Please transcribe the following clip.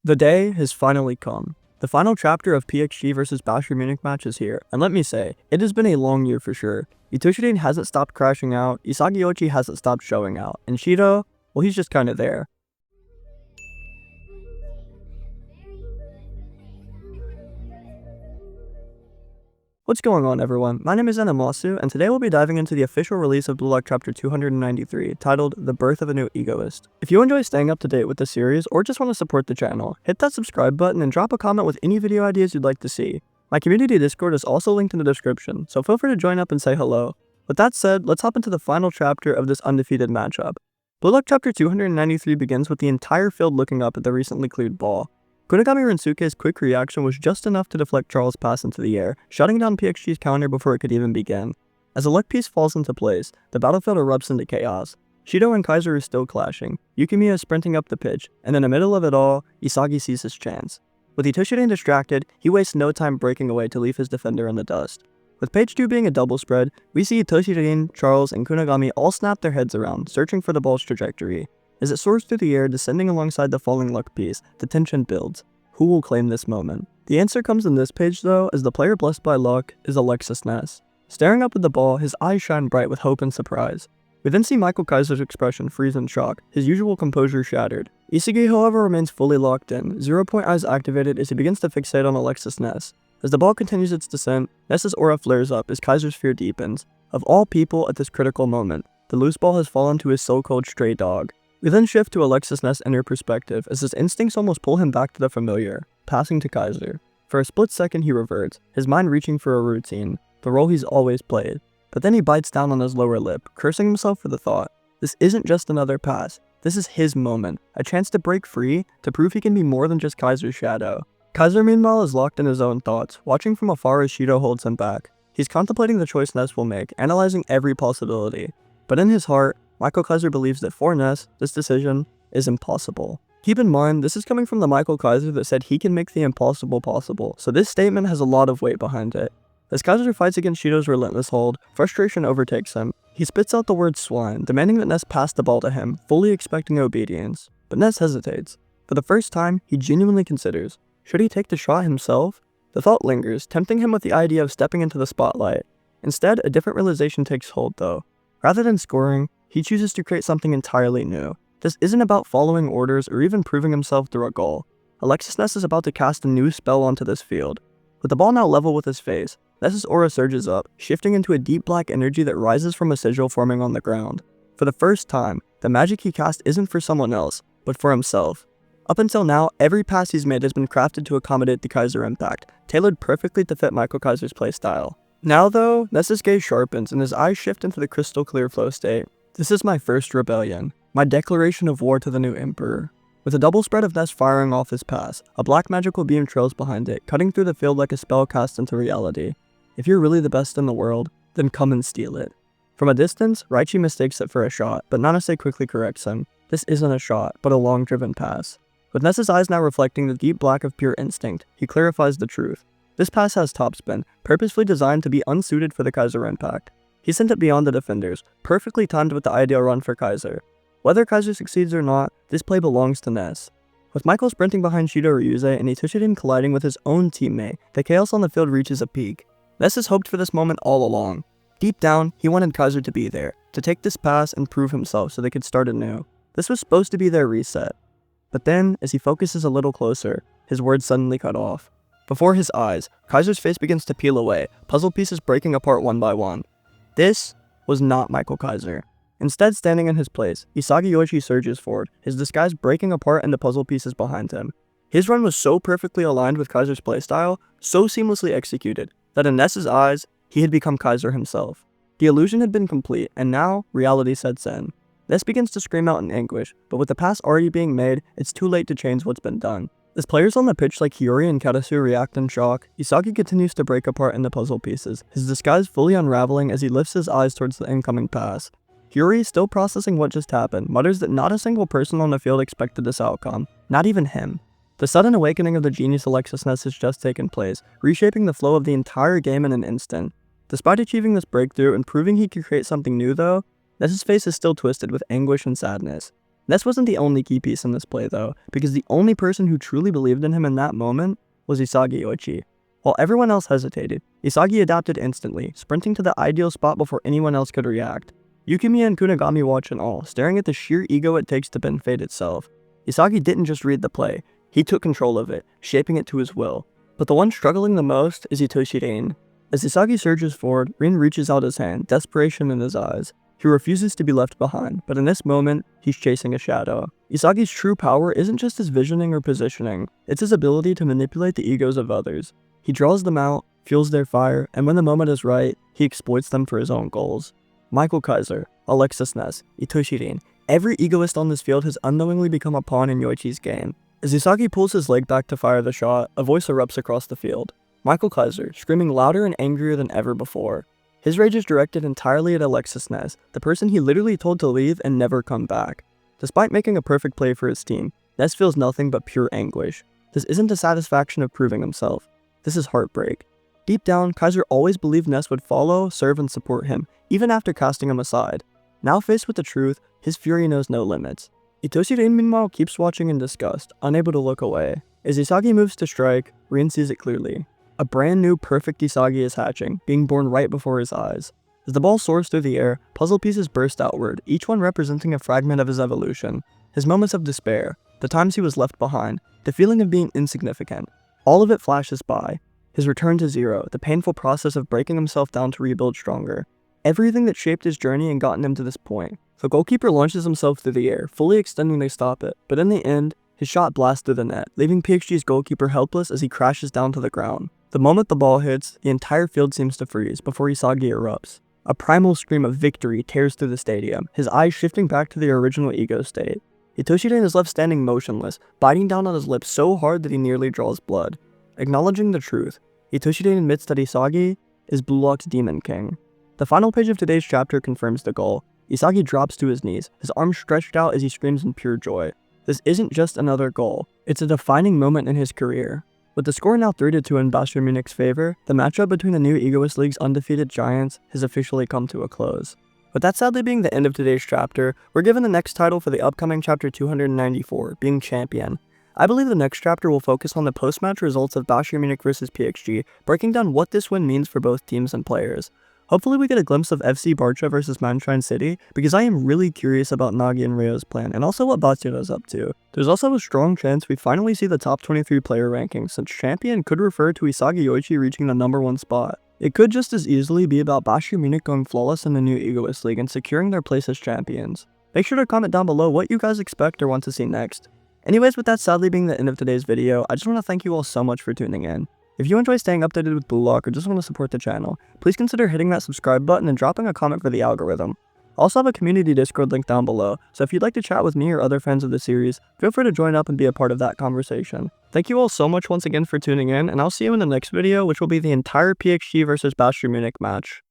The day has finally come. The final chapter of PXG vs Basher Munich match is here, and let me say, it has been a long year for sure. Itoshi hasn't stopped crashing out, ISAGI YOICHI hasn't stopped showing out, and Shido, well, he's just kinda there. What's going on, everyone? My name is Animasu, and today we'll be diving into the official release of Blue Lock Chapter 293, titled The Birth of a New Egoist. If you enjoy staying up to date with the series, or just want to support the channel, hit that subscribe button and drop a comment with any video ideas you'd like to see. My community Discord is also linked in the description, so feel free to join up and say hello. With that said, let's hop into the final chapter of this undefeated matchup. Blue Lock Chapter 293 begins with the entire field looking up at the recently cleared ball. Kunigami Rensuke's quick reaction was just enough to deflect Charles' pass into the air, shutting down PXG's counter before it could even begin. As a luck piece falls into place, the battlefield erupts into chaos. Shido and Kaiser are still clashing, Yukimiya is sprinting up the pitch, and in the middle of it all, Isagi sees his chance. With Itoshi distracted, he wastes no time breaking away to leave his defender in the dust. With page 2 being a double spread, we see Itoshi, Charles, and Kunigami all snap their heads around, searching for the ball's trajectory. As it soars through the air, descending alongside the falling luck piece, the tension builds. Who will claim this moment? The answer comes in this page though, as the player blessed by luck is Alexis Ness. Staring up at the ball, his eyes shine bright with hope and surprise. We then see Michael Kaiser's expression freeze in shock, his usual composure shattered. Isagi, however, remains fully locked in, 0-point eyes activated as he begins to fixate on Alexis Ness. As the ball continues its descent, Ness's aura flares up as Kaiser's fear deepens. Of all people at this critical moment, the loose ball has fallen to his so-called stray dog. We then shift to Alexis Ness' inner perspective as his instincts almost pull him back to the familiar, passing to Kaiser. For a split second he reverts, his mind reaching for a routine, the role he's always played. But then he bites down on his lower lip, cursing himself for the thought. This isn't just another pass, this is his moment, a chance to break free, to prove he can be more than just Kaiser's shadow. Kaiser meanwhile is locked in his own thoughts, watching from afar as Shido holds him back. He's contemplating the choice Ness will make, analyzing every possibility. But in his heart, Michael Kaiser believes that for Ness, this decision is impossible. Keep in mind, this is coming from the Michael Kaiser that said he can make the impossible possible, so this statement has a lot of weight behind it. As Kaiser fights against Shido's relentless hold, frustration overtakes him. He spits out the word swine, demanding that Ness pass the ball to him, fully expecting obedience. But Ness hesitates. For the first time, he genuinely considers, should he take the shot himself? The thought lingers, tempting him with the idea of stepping into the spotlight. Instead, a different realization takes hold though. Rather than scoring, he chooses to create something entirely new. This isn't about following orders or even proving himself through a goal. Alexis Ness is about to cast a new spell onto this field. With the ball now level with his face, Ness's aura surges up, shifting into a deep black energy that rises from a sigil forming on the ground. For the first time, the magic he cast isn't for someone else, but for himself. Up until now, every pass he's made has been crafted to accommodate the Kaiser impact, tailored perfectly to fit Michael Kaiser's playstyle. Now though, Ness's gaze sharpens and his eyes shift into the crystal clear flow state. This is my first rebellion, my declaration of war to the new emperor. With a double spread of Ness firing off his pass, a black magical beam trails behind it, cutting through the field like a spell cast into reality. If you're really the best in the world, then come and steal it. From a distance, Raichi mistakes it for a shot, but Nanase quickly corrects him. This isn't a shot, but a long-driven pass. With Ness's eyes now reflecting the deep black of pure instinct, he clarifies the truth. This pass has topspin, purposefully designed to be unsuited for the Kaiser impact. He sent it beyond the defenders, perfectly timed with the ideal run for Kaiser. Whether Kaiser succeeds or not, this play belongs to Ness. With Michael sprinting behind Shido Ryuze and Itoshi colliding with his own teammate, the chaos on the field reaches a peak. Ness has hoped for this moment all along. Deep down, he wanted Kaiser to be there, to take this pass and prove himself so they could start anew. This was supposed to be their reset. But then, as he focuses a little closer, his words suddenly cut off. Before his eyes, Kaiser's face begins to peel away, puzzle pieces breaking apart one by one. This was not Michael Kaiser. Instead, standing in his place, ISAGI YOICHI surges forward, his disguise breaking apart into puzzle pieces behind him. His run was so perfectly aligned with Kaiser's playstyle, so seamlessly executed, that in Ness's eyes, he had become Kaiser himself. The illusion had been complete, and now, reality sets in. Ness begins to scream out in anguish, but with the pass already being made, it's too late to change what's been done. As players on the pitch like Hiyori and Karasu react in shock, Isagi continues to break apart into puzzle pieces, his disguise fully unraveling as he lifts his eyes towards the incoming pass. Hiyori, still processing what just happened, mutters that not a single person on the field expected this outcome, not even him. The sudden awakening of the genius Alexis Ness has just taken place, reshaping the flow of the entire game in an instant. Despite achieving this breakthrough and proving he could create something new though, Ness's face is still twisted with anguish and sadness. Ness wasn't the only key piece in this play though, because the only person who truly believed in him in that moment was ISAGI YOICHI. While everyone else hesitated, ISAGI adapted instantly, sprinting to the ideal spot before anyone else could react. Yukimiya and Kunigami watch in awe, staring at the sheer ego it takes to bend fate itself. ISAGI didn't just read the play, he took control of it, shaping it to his will. But the one struggling the most is itoshi Rin. As ISAGI surges forward, Rin reaches out his hand, desperation in his eyes. He refuses to be left behind, but in this moment, he's chasing a shadow. ISAGI's true power isn't just his visioning or positioning, it's his ability to manipulate the egos of others. He draws them out, fuels their fire, and when the moment is right, he exploits them for his own goals. Kaiser, Alexis, itoshi Rin, every egoist on this field has unknowingly become a pawn in Yoichi's game. As ISAGI pulls his leg back to fire the shot, a voice erupts across the field. Kaiser, screaming louder and angrier than ever before. His rage is directed entirely at Alexis, the person he literally told to leave and never come back. Despite making a perfect play for his team, Ness feels nothing but pure anguish. This isn't the satisfaction of proving himself. This is heartbreak. Deep down, Kaiser always believed Ness would follow, serve, and support him, even after casting him aside. Now faced with the truth, his fury knows no limits. Itoshi Rin meanwhile keeps watching in disgust, unable to look away. As ISAGI moves to strike, Rin sees it clearly. A brand new perfect ISAGI is hatching, being born right before his eyes. As the ball soars through the air, puzzle pieces burst outward, each one representing a fragment of his evolution. His moments of despair, the times he was left behind, the feeling of being insignificant. All of it flashes by. His return to zero, the painful process of breaking himself down to rebuild stronger. Everything that shaped his journey and gotten him to this point. The goalkeeper launches himself through the air, fully extending to stop it, but in the end, his shot blasts through the net, leaving PXG's goalkeeper helpless as he crashes down to the ground. The moment the ball hits, the entire field seems to freeze before ISAGI erupts. A primal scream of victory tears through the stadium, his eyes shifting back to the original ego state. Itoshi Rin is left standing motionless, biting down on his lips so hard that he nearly draws blood. Acknowledging the truth, Itoshi Rin admits that ISAGI is Blue Lock's Demon King. The final page of today's chapter confirms the goal. ISAGI drops to his knees, his arms stretched out as he screams in pure joy. This isn't just another goal, it's a defining moment in his career. With the score now 3-2 in Bayern Munich's favor, the matchup between the new Egoist League's undefeated giants has officially come to a close. With that sadly being the end of today's chapter, we're given the next title for the upcoming chapter 294, being Champion. I believe the next chapter will focus on the post-match results of Bayern Munich vs PXG, breaking down what this win means for both teams and players. Hopefully we get a glimpse of FC Barca vs Munchen City, because I am really curious about Nagi and Ryo's plan, and also what Batsura is up to. There's also a strong chance we finally see the top 23 player rankings, since Champion could refer to ISAGI YOICHI reaching the #1 spot. It could just as easily be about Bayern Munich going flawless in the new Egoist League and securing their place as champions. Make sure to comment down below what you guys expect or want to see next. Anyways, with that sadly being the end of today's video, I just want to thank you all so much for tuning in. If you enjoy staying updated with Blue Lock or just want to support the channel, please consider hitting that subscribe button and dropping a comment for the algorithm. I also have a community Discord link down below, so if you'd like to chat with me or other fans of the series, feel free to join up and be a part of that conversation. Thank you all so much once again for tuning in, and I'll see you in the next video, which will be the entire PXG vs Bayern Munich match.